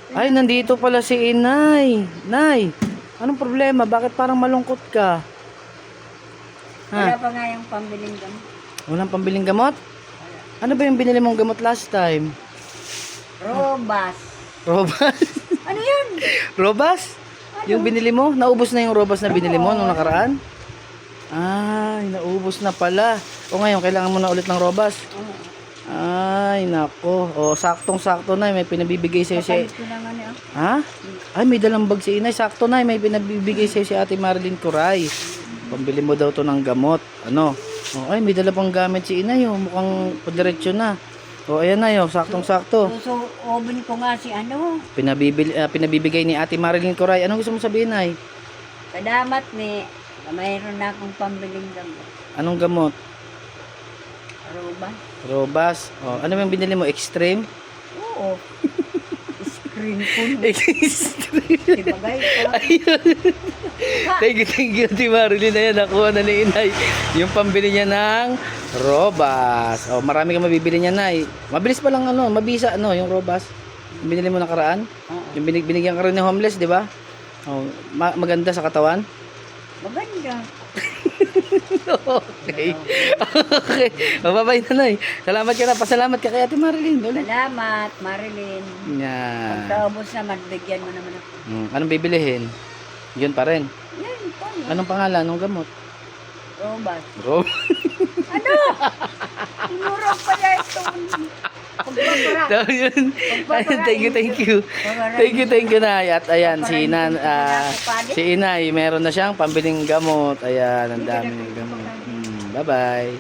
Ay, nandito pala si Inay. Nay, anong problema? Bakit parang malungkot ka? Wala Ha? pa nga yung pambiling gamot. Walang pambiling gamot? Ano ba yung binili mong gamot last time? Robas. Robas? Ano yun? Robas? Yung binili mo? Naubos na yung Robas na binili mo nung nakaraan? Ay, naubos na pala. O ngayon, kailangan mo na ulit ng Robas? Oo. Ay, nako. O, saktong-sakto na. May pinabibigay sa'yo si... Kapalit ko naman eh. Ha? Ay, may dalang bag si Inay. Sakto na. May pinabibigay sa'yo si Ate Marilyn Curay. Pambili mo daw to ng gamot. Ano? O, ay, may dala pang gamit si Inay. O, mukhang padiretso na. O, ayan na yun. Saktong-sakto. So, oven ko nga si ano. Pinabibigay ni Ate Marilyn Curay. Anong gusto mo sabihin, Nay? Salamat ni. Mayroon na akong pambiling gamot. Anong gamot? Robas. Robas. O, ano yung binili mo? Extreme? Oo. Screen ko. Extreme. Sibagay ko. Ayun. Thank you, Ate Marilyn. Ayan, nakuha na ni Inay yung pambili niya ng Robas. O, marami kang mabibili niya, Nay. Mabilis pa lang, ano, mabisa, ano, yung Robas. Yung binili mo nakaraan. Oo. Yung binigyan ka rin ng homeless, di ba? O, maganda sa katawan. Maganda. Okay. Okay. Mababay na, Nay. Salamat ka na. Pasalamat ka kay Ate Marilyn. Ulit. Salamat, Marilyn. Yan. Pagkaubos naman, bigyan mo naman ako. Anong bibilihin? Yun pa rin. Yan, paano? Anong pangalan? Anong gamot? Robas. Rob. Ano? Tinuro pala ito. Pagpapara. So, yun. Ayun, thank you. Thank you, Nay. At ayan, si Inay, meron na siyang pambiling gamot. Ayan, ang daming gamot. Bye-bye.